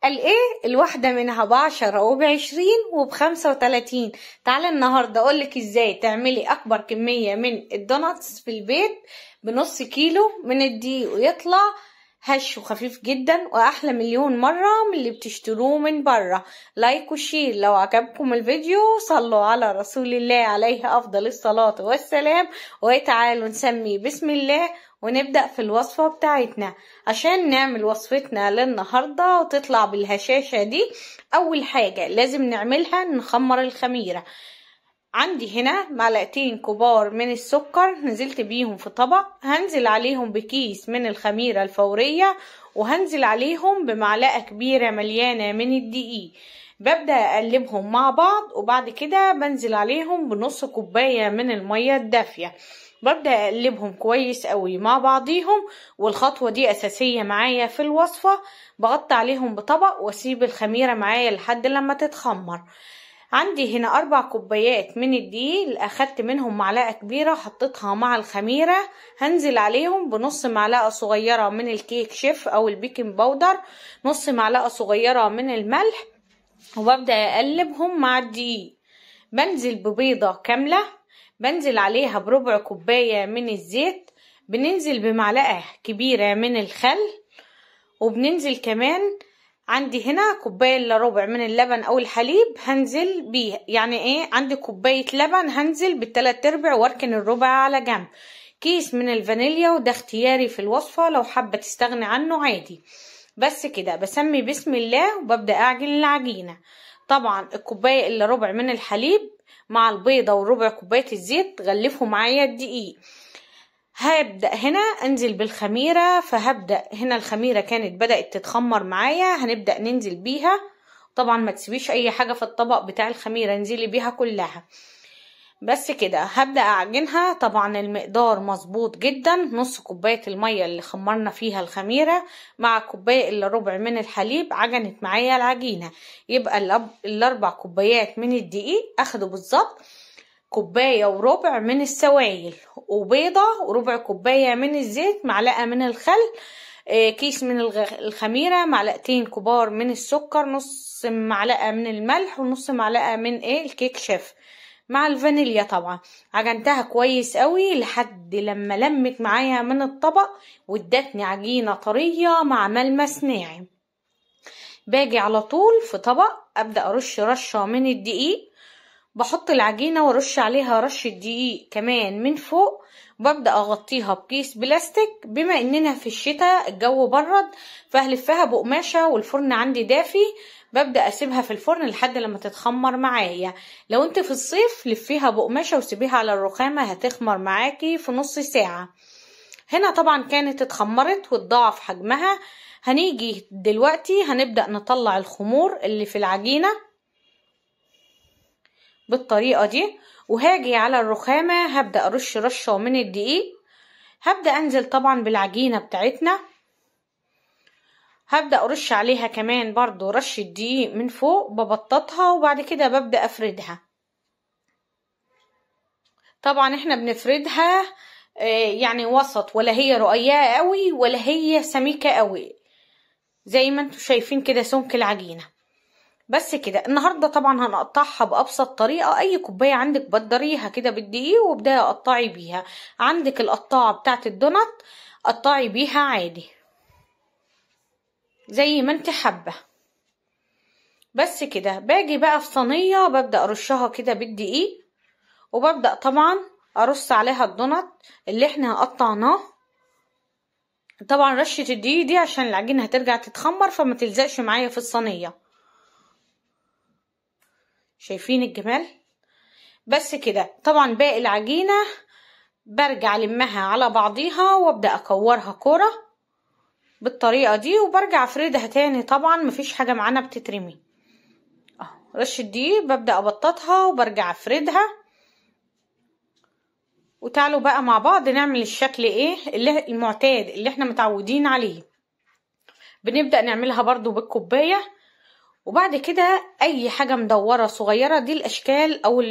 قال ايه الواحدة منها ب10 وب20 وب35. تعالى النهاردة اقولك ازاي تعملي اكبر كمية من الدوناتس في البيت بنص كيلو من الدقيق ويطلع هش وخفيف جدا واحلى مليون مرة من اللي بتشتروه من بره. لايك وشير لو عجبكم الفيديو، صلوا على رسول الله عليه افضل الصلاة والسلام، وتعالوا نسمي بسم الله ونبدأ في الوصفة بتاعتنا. عشان نعمل وصفتنا للنهاردة وتطلع بالهشاشة دي، اول حاجة لازم نعملها نخمر الخميرة. عندي هنا معلقتين كبار من السكر نزلت بيهم في طبق، هنزل عليهم بكيس من الخميرة الفورية، وهنزل عليهم بمعلقة كبيرة مليانة من الدقيق. ببدأ اقلبهم مع بعض، وبعد كده بنزل عليهم بنص كوباية من المية الدافية. ببدأ اقلبهم كويس قوي مع بعضيهم، والخطوة دي اساسية معايا في الوصفة. بغطي عليهم بطبق واسيب الخميرة معايا لحد لما تتخمر. عندي هنا 4 كوبايات من الدقيق اللي اخدت منهم معلقة كبيرة حطيتها مع الخميرة. هنزل عليهم بنص معلقة صغيرة من الكيك شيف او البيكنج باودر، نص معلقة صغيرة من الملح، وببدأ اقلبهم مع الدقيق. بنزل ببيضة كاملة، بنزل عليها بربع كوباية من الزيت، بننزل بمعلقة كبيرة من الخل، وبننزل كمان عندي هنا كوباية الا ربع من اللبن او الحليب هنزل بيه. يعني ايه، عندي كوباية لبن هنزل ب3/4 واركن الربع على جنب. كيس من الفانيليا، وده اختياري في الوصفة، لو حابة تستغني عنه عادي. بس كده بسمي بسم الله وببدأ اعجن العجينة. طبعا الكوباية الا ربع من الحليب مع البيضة وربع كوباية الزيت غلفوا معايا الدقيق. هبدأ هنا انزل بالخميرة، فهبدأ هنا الخميرة كانت بدأت تتخمر معايا، هنبدأ ننزل بيها. طبعا ما تسيبيش اي حاجة في الطبق بتاع الخميرة، انزلي بيها كلها. بس كده هبدأ اعجنها. طبعا المقدار مظبوط جدا، نص كوباية المية اللي خمرنا فيها الخميرة مع كوباية الا ربع من الحليب عجنت معايا العجينة. يبقى ال4 كوبايات من الدقيق اخدوا بالظبط كوباية وربع من السوائل، وبيضة، وربع كوباية من الزيت، معلقة من الخل، كيس من الخميرة، معلقتين كبار من السكر، نص معلقة من الملح، ونص معلقة من الكيك شيف مع الفانيليا. طبعا عجنتها كويس قوي لحد لما لمت معايا من الطبق وادتني عجينة طرية مع ملمس ناعم. باجي على طول في طبق ابدأ ارش رشة من الدقيق، بحط العجينة وارش عليها رشة دقيق كمان من فوق، وببدأ اغطيها بكيس بلاستيك. بما اننا في الشتاء الجو برد، فهلفها بقماشة والفرن عندي دافي. ببدأ اسيبها في الفرن لحد لما تتخمر معايا. لو انت في الصيف لفيها بقماشة وسيبيها على الرخامة هتخمر معاكي في نص ساعة. هنا طبعا كانت اتخمرت واتضاعف حجمها. هنيجي دلوقتي هنبدأ نطلع الخمور اللي في العجينة بالطريقة دي، وهاجي على الرخامة هبدأ ارش رشة من الدقيق. هبدأ انزل طبعا بالعجينة بتاعتنا، هبدأ ارش عليها كمان برضو رشة دقيق من فوق، ببططها وبعد كده ببدأ افردها. طبعا احنا بنفردها يعني وسط، ولا هي رقيقة قوي ولا هي سميكة قوي، زي ما انتوا شايفين كده سمك العجينة. بس كده النهاردة طبعا هنقطعها بأبسط طريقة. اي كوباية عندك بدريها كده بالدقيق وابدأي قطعي بيها. عندك القطاعة بتاعت الدونات قطعي بيها عادي زي ما انت حابة. بس كده باجي بقى في صينية ببدأ ارشها كده بالدقيق، وببدأ طبعا ارص عليها الدونات اللي احنا قطعناه. طبعا رشة الدقيق دي عشان العجينة هترجع تتخمر فما تلزقش معايا في الصينية. شايفين الجمال؟ بس كده طبعا باقي العجينة برجع لمها على بعضيها وابدأ اكورها كرة بالطريقة دي، وبرجع افردها تاني. طبعا مفيش حاجة معانا بتترمي. رشة دي ببدأ ابططها وبرجع افردها. وتعالوا بقى مع بعض نعمل الشكل ايه اللي المعتاد اللي احنا متعودين عليه. بنبدأ نعملها برضو بالكوباية، وبعد كده اي حاجة مدورة صغيرة، دي الاشكال او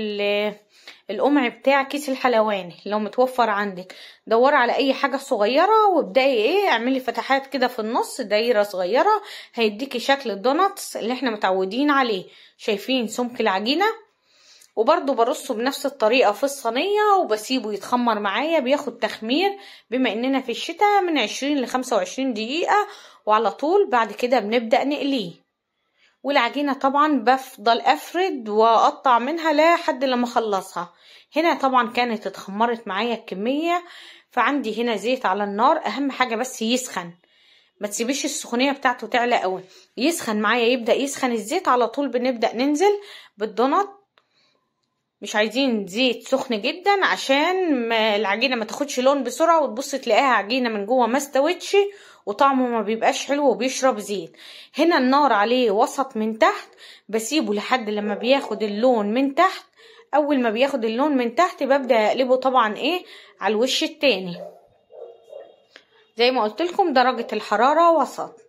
القمع بتاع كيس الحلواني لو متوفر عندك، دوري على اي حاجة صغيرة وابدأي اعملي فتحات كده في النص، دايرة صغيرة، هيديكي شكل الدوناتس اللي احنا متعودين عليه. شايفين سمك العجينة؟ وبرضو برصه بنفس الطريقة في الصينية وبسيبه يتخمر معايا، بياخد تخمير بما اننا في الشتاء من 20 ل25 دقيقة، وعلى طول بعد كده بنبدأ نقليه. والعجينة طبعا بفضل افرد واقطع منها لحد لما اخلصها. هنا طبعا كانت اتخمرت معايا الكمية، فعندي هنا زيت على النار، اهم حاجة بس يسخن، ما تسيبيش السخونية بتاعته تعلى قوي، يسخن معايا، يبدأ يسخن الزيت على طول بنبدأ ننزل بالدونات. مش عايزين زيت سخن جدا عشان العجينة ما تاخدش لون بسرعة وتبص تلاقيها عجينة من جوه ما استوتش وطعمه ما بيبقاش حلو وبيشرب زيت. هنا النار عليه وسط من تحت، بسيبه لحد لما بياخد اللون من تحت. اول ما بياخد اللون من تحت ببدأ اقلبه طبعا على الوش التاني. زي ما قلت لكم درجة الحرارة وسط.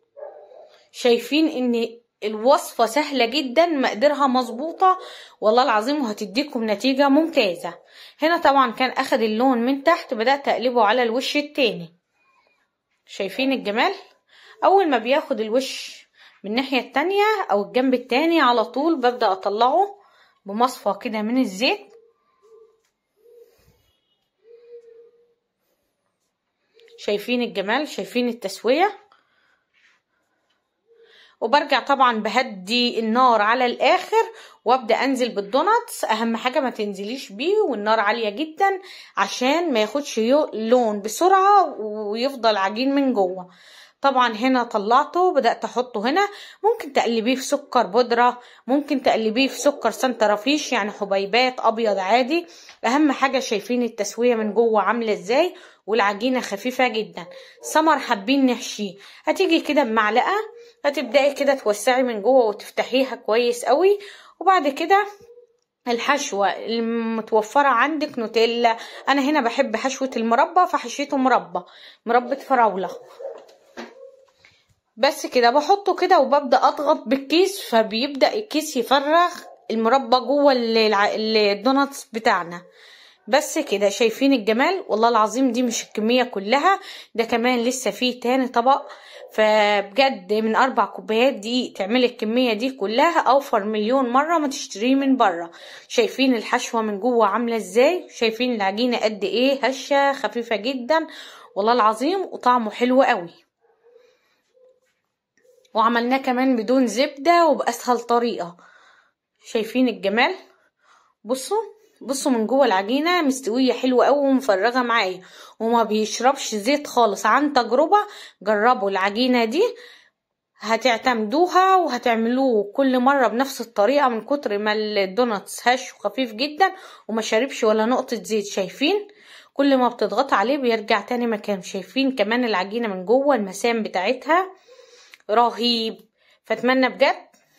شايفين ان الوصفة سهلة جدا، مقدارها مظبوطة والله العظيم، وهتديكم نتيجة ممتازة. هنا طبعا كان اخد اللون من تحت، بدأت اقلبه على الوش التاني. شايفين الجمال؟ اول ما بياخد الوش من الناحية التانية او الجنب التاني على طول ببدأ اطلعه بمصفى كده من الزيت. شايفين الجمال؟ شايفين التسوية؟ وبرجع طبعا بهدي النار على الاخر وابدا انزل بالدوناتس. اهم حاجه ما تنزليش بيه والنار عاليه جدا عشان ما ياخدش لون بسرعه ويفضل عجين من جوه. طبعا هنا طلعته بدات احطه هنا. ممكن تقلبيه في سكر بودره، ممكن تقلبيه في سكر سنترافيش يعني حبيبات ابيض عادي. اهم حاجه شايفين التسويه من جوه عامله ازاي، والعجينه خفيفه جدا. سمر حابين نحشيه، هتيجي كده بمعلقه هتبدأي كده توسعي من جوه وتفتحيها كويس قوي. وبعد كده الحشوة المتوفرة عندك نوتيلا، انا هنا بحب حشوة المربى فحشيته مربى فراولة بس كده. بحطه كده وببدأ اضغط بالكيس فبيبدأ الكيس يفرغ المربى جوه الدوناتس بتاعنا. بس كده. شايفين الجمال؟ والله العظيم دي مش الكمية كلها، ده كمان لسه فيه تاني طبق. فبجد من 4 كوبايات دي تعملي الكمية دي كلها اوفر مليون مرة ما تشتريه من بره. شايفين الحشوة من جوه عاملة ازاي؟ شايفين العجينة قد ايه هشة خفيفة جدا والله العظيم، وطعمه حلو قوي. وعملناه كمان بدون زبدة وبأسهل طريقة. شايفين الجمال؟ بصوا من جوه العجينه مستويه حلوه قوي ومفرغه معايا وما بيشربش زيت خالص. عن تجربه جربوا العجينه دي هتعتمدوها وهتعملوه كل مره بنفس الطريقه، من كتر ما الدوناتس هش وخفيف جدا وما شاربش ولا نقطه زيت. شايفين كل ما بتضغط عليه بيرجع تاني مكان. شايفين كمان العجينه من جوه المسام بتاعتها رهيب. فاتمنى بجد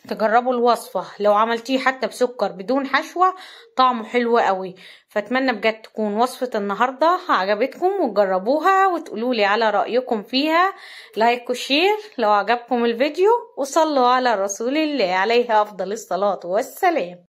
تجربوا الوصفة، لو عملتيه حتى بسكر بدون حشوة طعمه حلو قوي. فاتمنى بجد تكون وصفة النهاردة عجبتكم وتجربوها وتقولولي على رأيكم فيها. لايك وشير لو عجبكم الفيديو، وصلوا على رسول الله عليه أفضل الصلاة والسلام.